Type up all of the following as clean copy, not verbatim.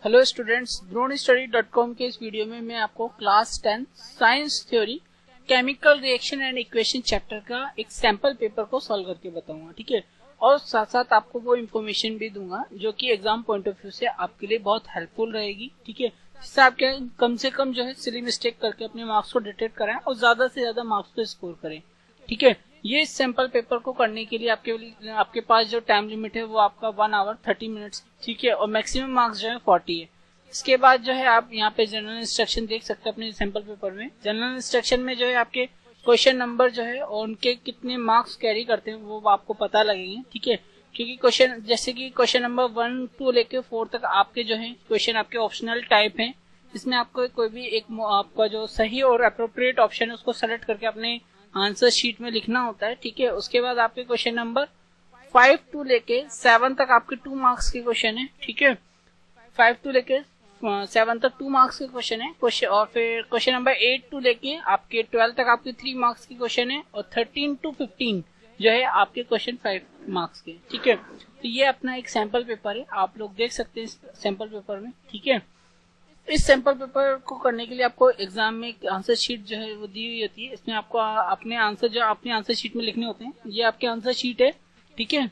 Hello students, dronestudy.com के इस video में मैं आपको class 10 science theory chemical reaction and equation chapter का एक सैंपल पेपर को सॉल्व करके बताऊंगा। ठीक है, और साथ साथ आपको वो इन्फॉर्मेशन भी दूंगा जो कि एग्जाम पॉइंट ऑफ व्यू से आपके लिए बहुत हेल्पफुल रहेगी। ठीक है, जिससे आप क्या कम से कम जो है सिली मिस्टेक करके अपने मार्क्स को डिटेक्ट कराएं और ज्यादा से ज्यादा मार्क्स को स्कोर करें। ठीक है, ये सैंपल पेपर को करने के लिए आपके पास जो टाइम लिमिट है वो आपका 1 आवर 30 मिनट्स। ठीक है, और मैक्सिमम मार्क्स जो है 40 है। इसके बाद जो है आप यहाँ पे जनरल इंस्ट्रक्शन देख सकते हैं अपने सैंपल पेपर में। जनरल इंस्ट्रक्शन में जो है आपके क्वेश्चन नंबर जो है और उनके कितने मार्क्स कैरी करते हैं वो आपको पता लगेंगे। ठीक है, क्योंकि क्वेश्चन जैसे कि क्वेश्चन नंबर 1 टू लेके 4 तक आपके जो है क्वेश्चन आपके ऑप्शनल टाइप हैं। इसमें आपको कोई भी एक आपका जो सही और अप्रोप्रिएट ऑप्शन है उसको सेलेक्ट करके अपने आंसर शीट में लिखना होता है। ठीक है, उसके बाद आपके क्वेश्चन नंबर 5 टू लेके 7 तक आपके 2 मार्क्स के क्वेश्चन है। ठीक है, 5 टू लेके 7 तक 2 मार्क्स के क्वेश्चन है और फिर क्वेश्चन नंबर 8 टू लेके आपके 12 तक आपके 3 मार्क्स के क्वेश्चन है और 13 टू 15 जो है आपके क्वेश्चन 5 मार्क्स के। ठीक है, तो ये अपना एक सैंपल पेपर है, आप लोग देख सकते हैं इस सैंपल पेपर में। ठीक है, इस सैंपल पेपर को करने के लिए आपको एग्जाम में एक आंसर शीट जो है वो दी हुई होती है। इसमें आपको अपने आंसर जो अपने आंसर शीट में लिखने होते हैं। ये आपके आंसर शीट है। ठीक है,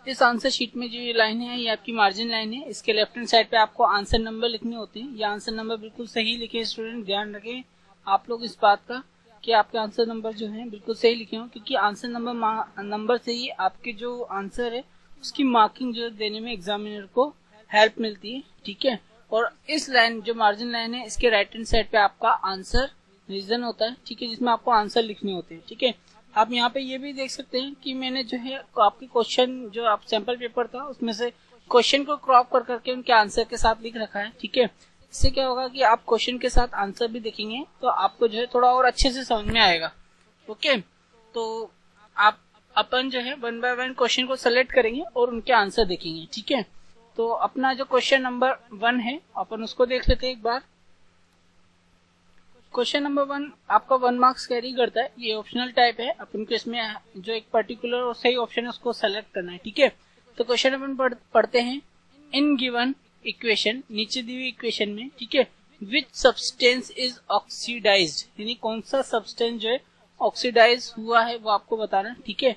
इस आंसर शीट में जो ये लाइन है ये आपकी मार्जिन लाइन है। इसके लेफ्ट हैंड साइड पे आपको आंसर नंबर लिखने होते हैं। ये आंसर नंबर बिल्कुल सही लिखे स्टूडेंट, ध्यान रखें आप लोग इस बात का कि आपके आंसर नंबर जो है बिल्कुल सही लिखे हों, क्योंकि आंसर नंबर से ही आपके जो आंसर है उसकी मार्किंग जो देने में एग्जामिनर को हेल्प मिलती है। ठीक है, और इस लाइन जो मार्जिन लाइन है इसके राइट हैंड साइड पे आपका आंसर रीजन होता है। ठीक है, जिसमें आपको आंसर लिखने होते हैं। ठीक है, आप यहाँ पे ये भी देख सकते हैं कि मैंने जो है आपके क्वेश्चन जो आप सैंपल पेपर था उसमें से क्वेश्चन को क्रॉप कर करके उनके आंसर के साथ लिख रखा है। ठीक है, इससे क्या होगा कि आप क्वेश्चन के साथ आंसर भी देखेंगे तो आपको जो है थोड़ा और अच्छे से समझ में आएगा। ओके, तो आप अपन जो है 1 बाय 1 क्वेश्चन को सेलेक्ट करेंगे और उनके आंसर देखेंगे। ठीक है, तो अपना जो क्वेश्चन नंबर 1 है अपन उसको देख लेते हैं एक बार। क्वेश्चन नंबर 1 आपका 1 मार्क्स कैरी करता है। ये ऑप्शनल टाइप है, अपन को इसमें जो एक पर्टिकुलर और सही ऑप्शन है उसको सेलेक्ट करना है। ठीक है, तो क्वेश्चन नंबर पढ़ते हैं। इन गिवन इक्वेशन, नीचे दी हुई इक्वेशन में, ठीक है, विच सब्सटेंस इज ऑक्सीडाइज्ड, यानी कौन सा सब्सटेंस जो है ऑक्सीडाइज हुआ है वो आपको बताना है। ठीक है,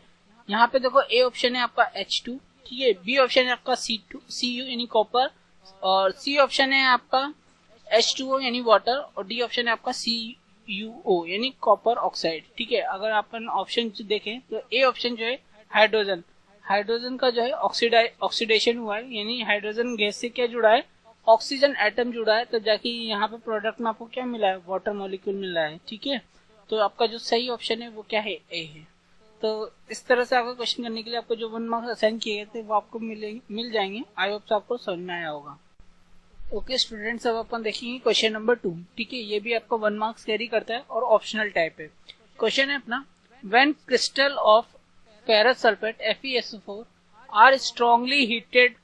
यहाँ पे देखो ए ऑप्शन है आपका H2, ठीक है, बी ऑप्शन है आपका Cu यानी कॉपर, और सी ऑप्शन है आपका H2O यानी वाटर, और डी ऑप्शन है आपका CuO यानी कॉपर ऑक्साइड। ठीक है, अगर अपन ऑप्शन देखें तो ए ऑप्शन जो है हाइड्रोजन का जो है ऑक्सीडेशन हुआ है, यानी हाइड्रोजन गैस से क्या जुड़ा है, ऑक्सीजन एटम जुड़ा है, तो जाके यहाँ पे प्रोडक्ट में आपको क्या मिला है, वाटर मॉलिक्यूल मिला है। ठीक है, तो आपका जो सही ऑप्शन है वो क्या है, ए है। तो इस तरह से आपका क्वेश्चन करने के लिए आपको जो 1 मार्क्स असाइन किए गए थे वो आपको मिल जाएंगे। आई होप आपको समझ में आया होगा। ओके स्टूडेंट्स, अब अपन देखेंगे क्वेश्चन नंबर 2। ठीक है, ये भी आपको 1 मार्क्स कैरी करता है और ऑप्शनल टाइप है। क्वेश्चन है अपना, when crystal of ferrous sulphate FeSO4 are strongly heated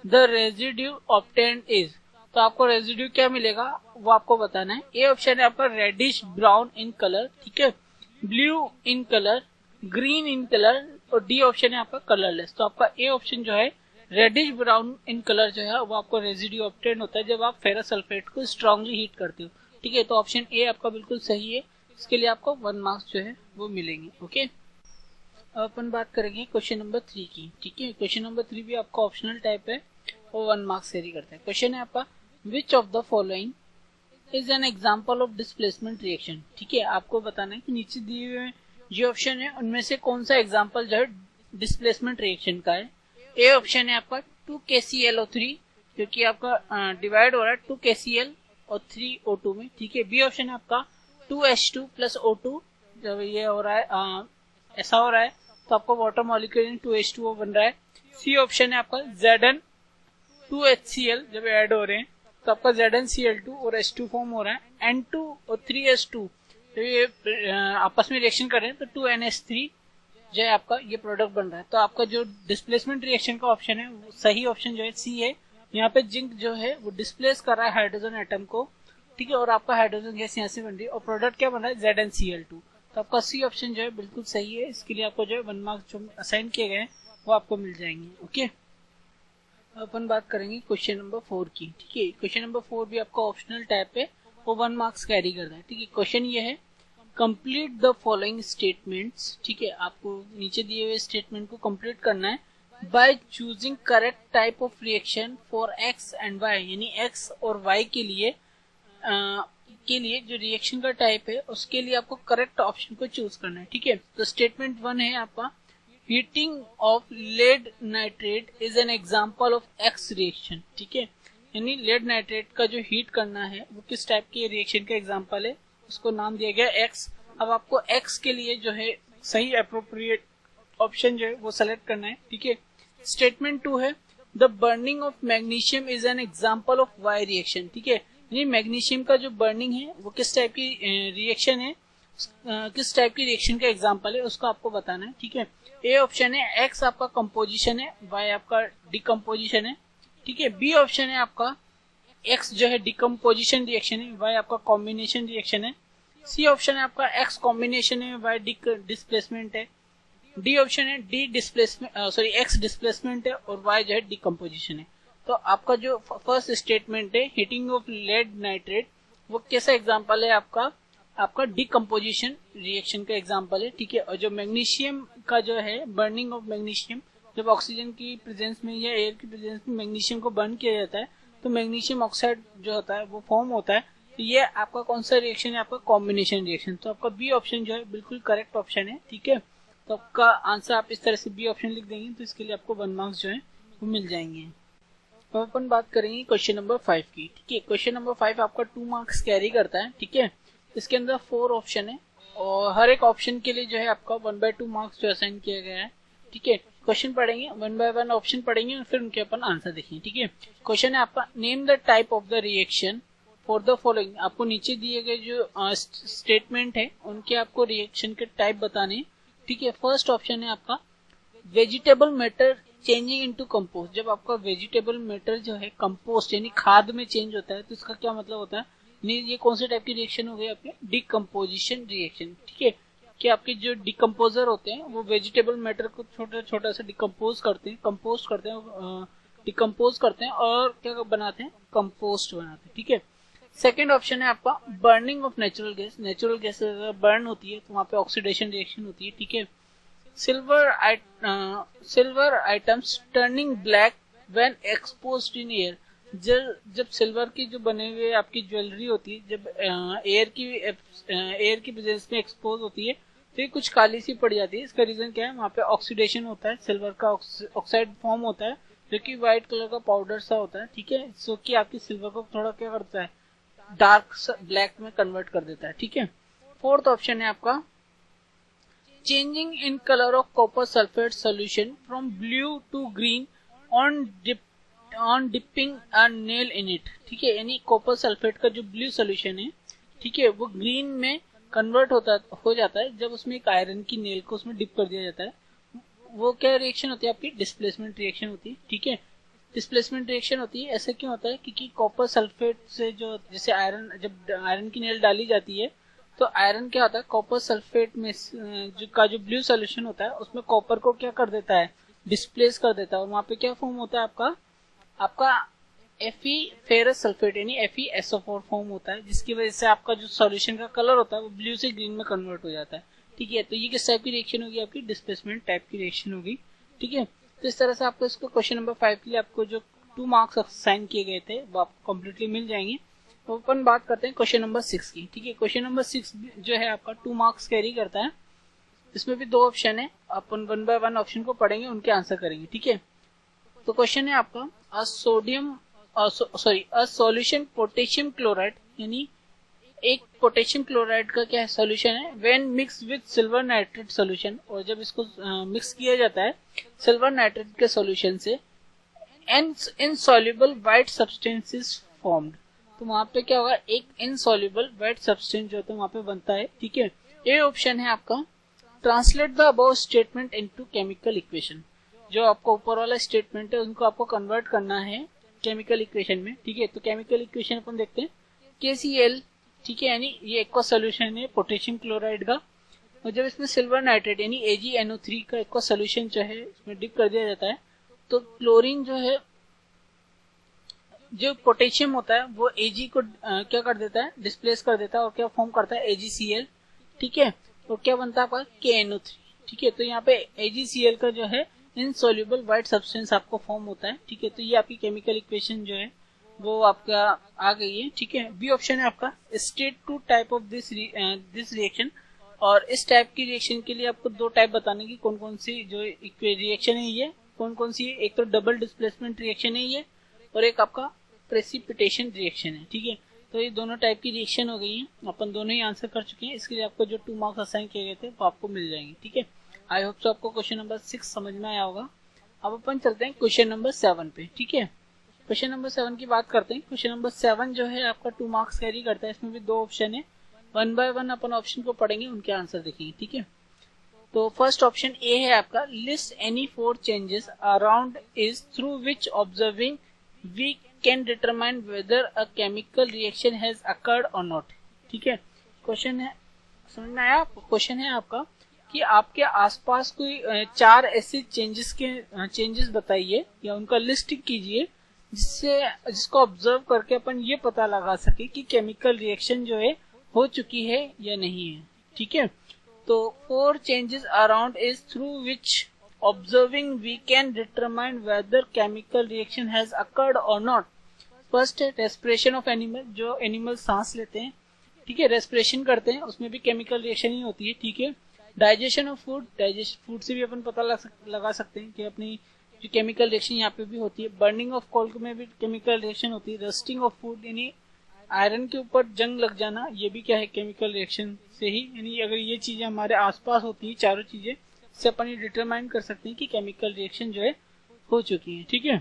the residue obtained is, तो आपको रेजिड्यू क्या मिलेगा वो आपको बताना है। ए ऑप्शन है आपका रेडिश ब्राउन इन कलर, ठीक है, blue in colour, green in colour, और डी ऑप्शन है आपका कलरलेस। तो आपका ए ऑप्शन जो है रेडिश ब्राउन इन कलर जो है वो आपको रेजिड्यू ऑब्टेन होता है जब आप फेरस सल्फेट को स्ट्रांगली हीट करते हो। ठीक है, तो ऑप्शन ए आपका बिल्कुल सही है, इसके लिए आपको 1 मार्क्स जो है वो मिलेंगे। ओके, अब अपन बात करेंगे क्वेश्चन नंबर 3 की। ठीक है, क्वेश्चन नंबर 3 भी आपका ऑप्शनल टाइप है और 1 मार्क्स कैरी करता है। क्वेश्चन है आपका, which of the following is an example of displacement reaction. ठीक है, आपको बताना है कि नीचे दिए हुए जो ऑप्शन है उनमें से कौन सा एग्जाम्पल जो है डिस्प्लेसमेंट रिएक्शन का है। ए ऑप्शन है आपका 2KClO3, क्योंकि आपका डिवाइड हो रहा है 2KCl और 3O2 में। ठीक है, बी ऑप्शन है आपका 2H2 प्लस O2, जब ये हो रहा है ऐसा हो रहा है तो आपका वाटर मॉलिक्यूल 2H2O बन रहा है। सी ऑप्शन है आपका Zn2HCl, जब ऐड हो रहे हैं तो आपका ZnCl2 और H2 फॉर्म हो रहा है। N2 और 3H2 जब ये आपस में रिएक्शन कर रहे हैं तो 2NH3 जो है आपका ये प्रोडक्ट बन रहा है। तो आपका जो डिस्प्लेसमेंट रिएक्शन का ऑप्शन है वो सही ऑप्शन जो है सी है। यहाँ पे जिंक जो है वो डिस्प्लेस कर रहा है हाइड्रोजन एटम को। ठीक है, और आपका हाइड्रोजन गैस यहाँ से बन रही है और प्रोडक्ट क्या बन रहा है, ZnCl2। तो आपका सी ऑप्शन जो है बिल्कुल सही है, इसके लिए आपको जो है 1 मार्क्स जो असाइन किए गए हैं वो आपको मिल जाएंगे। ओके, अपन बात करेंगे क्वेश्चन नंबर 4 की। ठीक है, क्वेश्चन नंबर 4 भी आपका ऑप्शनल टाइप है, वो 1 मार्क्स कैरी करता है। ठीक है, क्वेश्चन ये है कंप्लीट द फॉलोइंग स्टेटमेंट्स। ठीक है, आपको नीचे दिए हुए स्टेटमेंट को कंप्लीट करना है by choosing correct type of reaction for X and Y, यानी एक्स और वाई के लिए जो रिएक्शन का टाइप है उसके लिए आपको करेक्ट ऑप्शन को चूज करना है। ठीक है, तो स्टेटमेंट 1 है आपका heating of lead nitrate is an example of X reaction. ठीक है, यानी लेड नाइट्रेट का जो हीट करना है वो किस टाइप के रिएक्शन का एग्जांपल है, उसको नाम दिया गया एक्स। अब आपको एक्स के लिए जो है सही अप्रोप्रिएट ऑप्शन जो है वो सेलेक्ट करना है। ठीक है, स्टेटमेंट 2 है the burning of magnesium is an example of Y reaction. ठीक है, यानी मैग्नीशियम का जो बर्निंग है वो किस टाइप की रिएक्शन है, किस टाइप की रिएक्शन का एग्जांपल है उसको आपको बताना है। ठीक है, ए ऑप्शन है एक्स आपका कंपोजिशन है, वाई आपका डिकम्पोजिशन है। ठीक है, बी ऑप्शन है आपका एक्स जो है डिकम्पोजिशन रिएक्शन है, वाई आपका कॉम्बिनेशन रिएक्शन है। सी ऑप्शन है आपका एक्स कॉम्बिनेशन है, वाई डिस्प्लेसमेंट है। डी ऑप्शन है डी डिस्प्लेसमेंट एक्स डिस्प्लेसमेंट है और वाई जो है डिकम्पोजिशन है। तो आपका जो फर्स्ट स्टेटमेंट है हीटिंग ऑफ लेड नाइट्रेट वो कैसा एग्जांपल है, आपका डिकम्पोजिशन रिएक्शन का एग्जांपल है। ठीक है, और जो मैग्नीशियम का जो है बर्निंग ऑफ मैग्नीशियम, जब ऑक्सीजन की प्रेजेंस में या एयर की प्रेजेंस में मैग्नीशियम को बर्न किया जाता है तो मैग्नीशियम ऑक्साइड जो होता है वो फॉर्म होता है। तो ये आपका कौन सा रिएक्शन है, आपका कॉम्बिनेशन रिएक्शन। तो आपका बी ऑप्शन जो है बिल्कुल करेक्ट ऑप्शन है। ठीक है, तो आपका आंसर आप इस तरह से बी ऑप्शन लिख देंगे तो इसके लिए आपको 1 मार्क्स जो है वो मिल जाएंगे। तो अपन बात करेंगे क्वेश्चन नंबर 5 की। ठीक है, क्वेश्चन नंबर 5 आपका 2 मार्क्स कैरी करता है। ठीक है, इसके अंदर 4 ऑप्शन है और हर एक ऑप्शन के लिए जो है आपका 1/2 मार्क्स जो असाइन किया गया है। ठीक है, क्वेश्चन पढ़ेंगे 1 बाय 1 ऑप्शन पढ़ेंगे और फिर उनके अपन आंसर देखेंगे। ठीक है, क्वेश्चन है आपका name the type of the reaction for the following. आपको नीचे दिए गए जो स्टेटमेंट है उनके आपको रिएक्शन के टाइप बताने। ठीक है, फर्स्ट ऑप्शन है आपका vegetable matter changing into compost. जब आपका वेजिटेबल मैटर जो है कंपोस्ट यानी खाद में चेंज होता है तो इसका क्या मतलब होता है, ये कौन से टाइप की रिएक्शन हो गई आपकी डिकम्पोजिशन रिएक्शन। ठीक है, कि आपके जो डिकम्पोजर होते हैं वो वेजिटेबल मैटर को छोटा छोटा सा डिकम्पोज करते हैं, डिकम्पोज करते हैं और क्या बनाते हैं, कंपोस्ट बनाते हैं। ठीक है, सेकेंड ऑप्शन है आपका burning of natural gas. Natural gas burn होती है तो वहां पे ऑक्सीडेशन रिएक्शन होती है। ठीक है, silver items turning black when exposed in air. जब सिल्वर की जो बने हुए आपकी ज्वेलरी होती है जब एयर की प्रेजेंस में एक्सपोज होती है तो ये कुछ काली सी पड़ जाती है। इसका रीजन क्या है, वहाँ पे ऑक्सीडेशन होता है, सिल्वर का ऑक्साइड फॉर्म होता है जो कि व्हाइट कलर का पाउडर सा होता है। ठीक है, सो कि आपकी सिल्वर को थोड़ा क्या करता है, डार्क ब्लैक में कन्वर्ट कर देता है। ठीक है, फोर्थ ऑप्शन है आपका changing in colour of copper sulphate solution from blue to green on dipping a nail in it. ठीक है, यानी कॉपर सल्फेट का जो ब्लू सोल्यूशन है, ठीक है, वो ग्रीन में कन्वर्ट हो जाता है जब उसमें एक आयरन की नेल को उसमें डिप कर दिया जाता है। वो क्या रिएक्शन होती है आपकी, डिस्प्लेसमेंट रिएक्शन होती है। ठीक है, डिस्प्लेसमेंट रिएक्शन होती है। ऐसा क्यों होता है, क्योंकि कॉपर सल्फेट से जो जैसे जब आयरन की नेल डाली जाती है तो आयरन क्या होता है, कॉपर सल्फेट में जो ब्लू सोल्यूशन होता है उसमें कॉपर को क्या कर देता है, डिस्प्लेस कर देता है और वहां पे क्या फॉर्म होता है आपका Fe फेरस सल्फेट यानी FeSO4 फॉर्म होता है, जिसकी वजह से आपका जो सॉल्यूशन का कलर होता है वो ब्लू से ग्रीन में कन्वर्ट हो जाता है। ठीक है, तो ये किस टाइप की रिएक्शन होगी, आपकी डिस्प्लेसमेंट टाइप की रिएक्शन होगी। ठीक है, तो इस तरह से आपको इसको क्वेश्चन नंबर 5 के लिए आपको जो 2 मार्क्स असाइन किए गए थे वो आपको कम्प्लीटली मिल जाएंगे। तो अपन बात करते हैं क्वेश्चन नंबर 6 की। ठीक है, क्वेश्चन नंबर 6 जो है आपका 2 मार्क्स कैरी करता है। इसमें भी 2 ऑप्शन है, अपन 1 बाय 1 ऑप्शन को पढ़ेंगे, उनके आंसर करेंगे। ठीक है, तो क्वेश्चन है आपका अ सॉल्यूशन पोटेशियम क्लोराइड, यानी एक पोटेशियम क्लोराइड का क्या सॉल्यूशन है when mix with silver nitrate solution, और जब इसको मिक्स किया जाता है सिल्वर नाइट्रेट के सॉल्यूशन से insoluble white substance is formed. तो वहां पे क्या होगा, एक इनसॉल्युबल व्हाइट सब्सटेंस जो होता है वहां पे बनता है। ठीक है, ए ऑप्शन है आपका translate the above statement into chemical equation. जो आपको ऊपर वाला स्टेटमेंट है उनको आपको कन्वर्ट करना है केमिकल इक्वेशन में। ठीक है, तो केमिकल इक्वेशन अपन देखते हैं KCl। ठीक है, यानी ये एक्वा सोल्यूशन है पोटेशियम क्लोराइड का, और जब इसमें सिल्वर नाइट्रेट यानी AgNO3 का एक्वा सोल्यूशन जो है इसमें डिप कर दिया जाता है तो क्लोरीन जो है जो पोटेशियम होता है वो Ag को क्या कर देता है, डिस्प्लेस कर देता है और क्या फॉर्म करता है, AgCl, ठीक है। तो क्या बनता है आपका KNO3, ठीक है। तो यहाँ पे AgCl का जो है इनसॉल्युबल व्हाइट सब्सटेंस आपको फॉर्म होता है, ठीक है। तो ये आपकी केमिकल इक्वेशन जो है वो आपका आ गई है, ठीक है। बी ऑप्शन है आपका, state two type of this reaction, और इस टाइप की रिएक्शन के लिए आपको दो टाइप बताने की, कौन कौन सी जो रिएक्शन है ये कौन कौन सी है। एक तो डबल डिस्प्लेसमेंट रिएक्शन है ये, और एक आपका प्रेसिपिटेशन रिएक्शन है, ठीक है। तो ये दोनों टाइप की रिएक्शन हो गई है, अपन दोनों ही आंसर कर चुके हैं। इसके लिए आपको जो 2 मार्क्स असाइन किए गए थे वो आपको मिल जाएंगे, ठीक है। आई होप सो आपको क्वेश्चन नंबर 6 समझ में आया होगा। अब अपन चलते हैं क्वेश्चन नंबर 7 पे, ठीक है। क्वेश्चन नंबर 7 की बात करते हैं। क्वेश्चन नंबर 7 जो है आपका 2 मार्क्स कैरी करता है। इसमें भी 2 ऑप्शन है, 1 बाय 1 अपन ऑप्शन को पढ़ेंगे, उनके आंसर देखेंगे, ठीक है। तो फर्स्ट ऑप्शन ए है आपका, list any 4 changes around is through which observing we can determine whether a chemical reaction has occurred or not, ठीक है। क्वेश्चन है, समझ में आया? क्वेश्चन है आपका कि आपके आसपास कोई 4 ऐसे चेंजेस बताइए या उनका लिस्ट कीजिए जिसको ऑब्जर्व करके अपन ये पता लगा सके कि केमिकल रिएक्शन जो है हो चुकी है या नहीं है, ठीक है। तो 4 changes around is through which observing we can determine whether chemical reaction has occurred or not. First है रेस्पिरेशन ऑफ एनिमल, जो एनिमल सांस लेते हैं, ठीक है, रेस्पिरेशन करते हैं, उसमें भी केमिकल रिएक्शन ही होती है, ठीक है। डाइजेशन ऑफ फूड, फूड से भी अपन पता लगा सकते हैं कि अपनी जो केमिकल रिएक्शन यहाँ पे भी होती है। बर्निंग ऑफ कोल में भी केमिकल रिएक्शन होती है। रस्टिंग ऑफ फूड, यानी आयरन के ऊपर जंग लग जाना, ये भी क्या है, केमिकल रिएक्शन से ही, यानी अगर ये चीजें हमारे आसपास होती है, चारों चीजें, से अपन ये डिटरमाइन कर सकते हैं कि केमिकल रिएक्शन जो है हो चुकी है, ठीक है।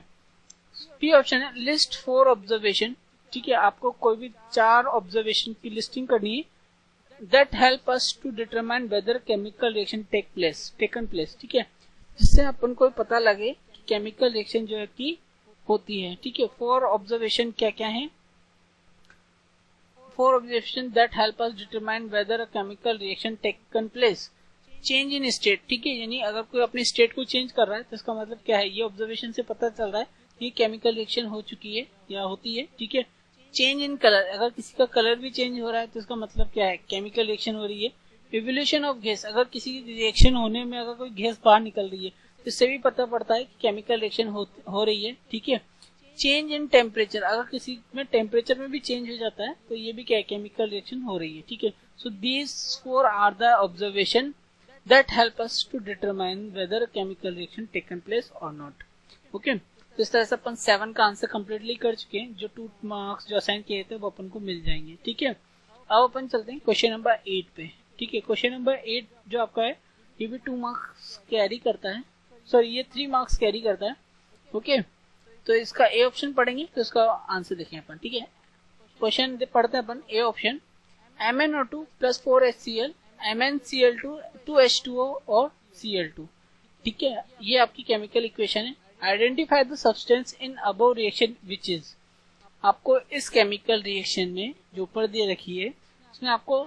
बी ऑप्शन है, लिस्ट 4 ऑब्जर्वेशन, ठीक है। आपको कोई भी 4 ऑब्जर्वेशन की लिस्टिंग करनी है, that help us to determine whether chemical reaction taken place, ठीक है, जिससे अपन को पता लगे कि केमिकल रिएक्शन जो है की होती है, ठीक है। 4 ऑब्जर्वेशन क्या क्या है? 4 observation that help us determine whether a chemical reaction taken place, change in state, ठीक है, यानी अगर कोई अपनी स्टेट को चेंज कर रहा है तो इसका मतलब क्या है, ये ऑब्जर्वेशन से पता चल रहा है कि केमिकल रिएक्शन हो चुकी है या होती है, ठीक है। चेंज इन कलर, अगर किसी का कलर भी चेंज हो रहा है तो इसका मतलब क्या है, केमिकल रिएक्शन हो रही है। इवोल्यूशन ऑफ गैस, अगर किसी रिएक्शन होने में अगर कोई गैस बाहर निकल रही है तो इससे भी पता पड़ता है कि केमिकल रिएक्शन हो रही है, ठीक है। चेंज इन टेम्परेचर, अगर किसी में टेम्परेचर में भी चेंज हो जाता है तो ये भी क्या है, केमिकल रिएक्शन हो रही है, ठीक है। So these 4 are the observation that help us to determine whether chemical reaction taken place or not, okay. तो इस तरह से अपन 7 का आंसर कम्प्लीटली कर चुके हैं। जो 2 मार्क्स जो असाइन किए थे वो अपन को मिल जाएंगे, ठीक है। अब अपन चलते हैं क्वेश्चन नंबर 8 पे, ठीक है। क्वेश्चन नंबर 8 जो आपका है ये भी 2 मार्क्स कैरी करता है, सॉरी ये 3 मार्क्स कैरी करता है, ओके। तो इसका ए ऑप्शन पढ़ेंगे तो इसका आंसर देखें अपन, ठीक है। क्वेश्चन पढ़ते हैं अपन। A option, MnO2 + 4HCl, MnCl2 2H2O और Cl2, ठीक है। ये आपकी केमिकल इक्वेशन है। Identify the substance in above reaction which is, आपको इस केमिकल रिएक्शन में जो ऊपर दे रखी है उसमें आपको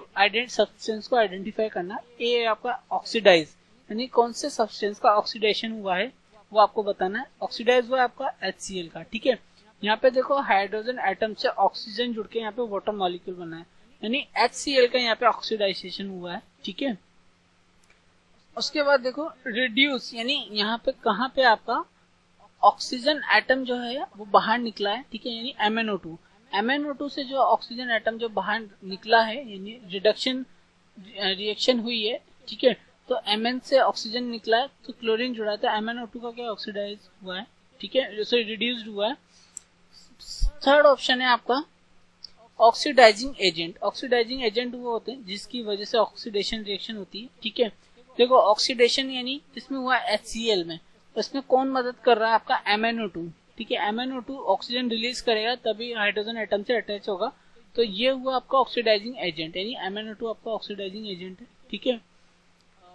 सब्सटेंस को आइडेंटिफाई करना। ए आपका ऑक्सीडाइज, यानी कौन से सब्सटेंस का ऑक्सीडेशन हुआ है वो आपको बताना है। ऑक्सीडाइज हुआ है आपका HCl का, ठीक है। यहाँ पे देखो हाइड्रोजन एटम से ऑक्सीजन जुड़ के यहाँ पे वाटर मॉलिक्यूल बना है, यानी HCl का यहाँ पे ऑक्सीडाइजेशन हुआ है, ठीक है। उसके बाद देखो रिड्यूस, यानी यहाँ पे कहाँ पे आपका ऑक्सीजन एटम जो है वो बाहर निकला है, ठीक है, यानी MnO2 से जो ऑक्सीजन एटम जो बाहर निकला है, यानी रिडक्शन रिएक्शन हुई है, ठीक है। तो Mn से ऑक्सीजन निकला है तो क्लोरीन जुड़ा है, तो MnO2 का क्या ऑक्सीडाइज हुआ है, ठीक है, सॉरी रिड्यूस्ड हुआ है। थर्ड ऑप्शन है आपका ऑक्सीडाइजिंग एजेंट। ऑक्सीडाइजिंग एजेंट वो होते हैं जिसकी वजह से ऑक्सीडेशन रिएक्शन होती है, ठीक है। देखो ऑक्सीडेशन यानी इसमें हुआ HCl में, इसमें कौन मदद कर रहा है आपका MnO2, ठीक है। MnO2 ऑक्सीजन रिलीज करेगा तभी हाइड्रोजन एटम से अटैच होगा, तो ये हुआ आपका ऑक्सीडाइजिंग एजेंट, यानी MnO2 आपका ऑक्सीडाइजिंग एजेंट है, ठीक है।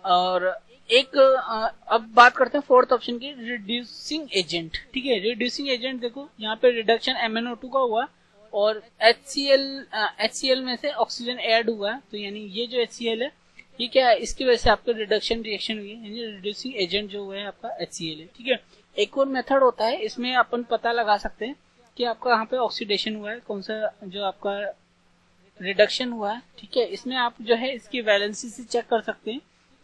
और एक अब बात करते हैं फोर्थ ऑप्शन की, रिड्यूसिंग एजेंट, ठीक है। रिड्यूसिंग एजेंट देखो यहाँ पे रिडक्शन MnO2 का हुआ और HCl में से ऑक्सीजन ऐड हुआ, तो यानी ये जो HCl है ये क्या है, इसकी वजह से आपको रिडक्शन रिएक्शन हुई है, यानी रिड्यूसिंग एजेंट जो हुआ है आपका HCl है, ठीक है। एक और मेथड होता है, इसमें अपन पता लगा सकते हैं कि आपका यहाँ पे ऑक्सीडेशन हुआ है, कौन सा जो आपका रिडक्शन हुआ है, ठीक है। इसमें आप जो है इसकी वैलेंसी से चेक कर सकते हैं,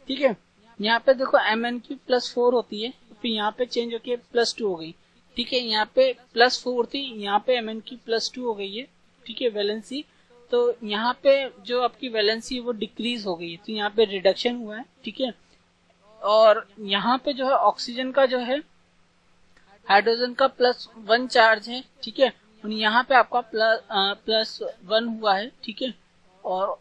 ठीक है। यहाँ पे देखो Mn3+4 होती है, फिर यहाँ पे चेंज होके +2 हो गई, ठीक है। यहाँ पे +4 थी, यहाँ पे Mn3+2 हो गई है, ठीक है, वैलेंसी। तो यहाँ पे जो आपकी वैलेंसी वो डिक्रीज हो गई है, तो यहाँ पे रिडक्शन हुआ है, ठीक है। और यहाँ पे जो है ऑक्सीजन का जो है हाइड्रोजन का +1 चार्ज है, ठीक है। और यहाँ पे आपका +1 हुआ है, ठीक है। और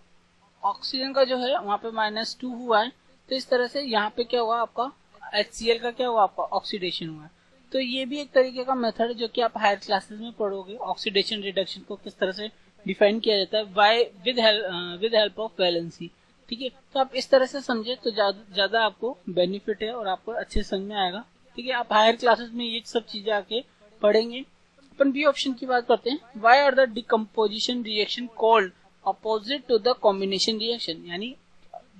ऑक्सीजन का जो है वहाँ पे -2 हुआ है। तो इस तरह से यहाँ पे क्या हुआ आपका HCl का क्या हुआ आपका ऑक्सीडेशन हुआ है। तो ये भी एक तरीके का मेथड है जो कि आप हायर क्लासेस में पढ़ोगे, ऑक्सीडेशन रिडक्शन को किस तरह से डिफाइन किया जाता है by with help of valency, ठीक है। तो आप इस तरह से समझे तो ज्यादा आपको बेनिफिट है और आपको अच्छे समझ में आएगा, ठीक है। आप हायर क्लासेस में ये सब चीजें आके पढ़ेंगे। अपन बी ऑप्शन की बात करते हैं। Why are the decomposition reaction called opposite to the combination reaction, यानी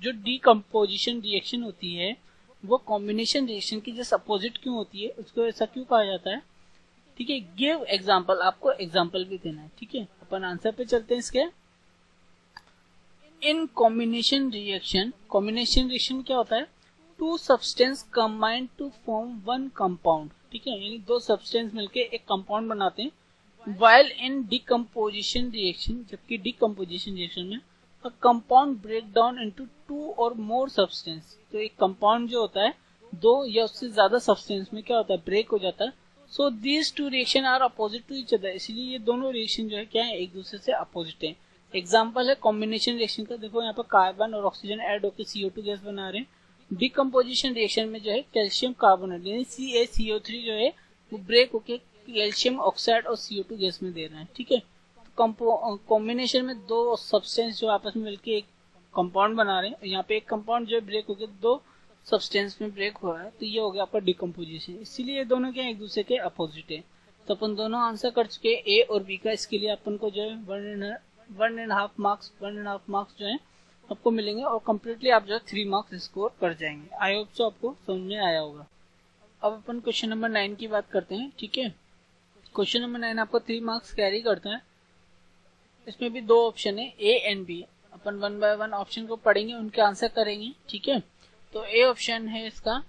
जो डिकम्पोजिशन रिएक्शन होती है वो कॉम्बिनेशन रिएक्शन की जैसे अपोजिट क्यों होती है, उसको ऐसा क्यों कहा जाता है, ठीक है। गिव एग्जांपल, आपको एग्जांपल भी देना है, ठीक है। अपन आंसर पे चलते हैं इसके। इन कॉम्बिनेशन रिएक्शन क्या होता है, two substance combined to form one compound, ठीक है, यानी दो सब्सटेंस मिलके एक कंपाउंड बनाते हैं। वाइल इन डिकम्पोजिशन रिएक्शन, जबकि डिकम्पोजिशन रिएक्शन में a compound break down into 2 or more substance, तो एक कंपाउंड जो होता है 2 या उससे ज्यादा सब्सटेंस में क्या होता है, ब्रेक हो जाता है। So these two reaction are opposite to each other, इसलिए ये दोनों रिएक्शन जो है क्या है, एक दूसरे से अपोजिट है। एग्जाम्पल है कॉम्बिनेशन रिएक्शन का, देखो यहाँ पे कार्बन और ऑक्सीजन ऐड होकर CO2 गैस बना रहे हैं। डिकम्पोजिशन रिएक्शन में जो है कैल्शियम कार्बोनेट यानी CaCO3 जो है वो ब्रेक होके कैल्शियम ऑक्साइड और CO2 गैस में दे रहे हैं, ठीक है। कॉम्बिनेशन में दो सब्सटेंस जो आपस में मिलकर एक कंपाउंड बना रहे हैं, यहाँ पे एक कंपाउंड जो ब्रेक होकर दो सब्सटेंस में ब्रेक हो रहा है, तो ये हो गया आपका डिकम्पोजिशन। इसीलिए दोनों क्या एक दूसरे के अपोजिट है। तो अपन दोनों आंसर कर चुके हैं ए और बी का। इसके लिए अपन को जो है 1.5 मार्क्स जो है आपको मिलेंगे और कम्प्लीटली आप जो है 3 मार्क्स स्कोर कर जाएंगे। आई होप सो आपको समझ में आया होगा। अब अपन क्वेश्चन नंबर 9 की बात करते हैं, ठीक है। क्वेश्चन नंबर 9 आपको 3 मार्क्स कैरी करता है। इसमें भी 2 ऑप्शन है, ए एंड बी। अपन 1 बाय 1 ऑप्शन को पढ़ेंगे, उनके आंसर करेंगे, ठीक है। तो ए ऑप्शन है इसका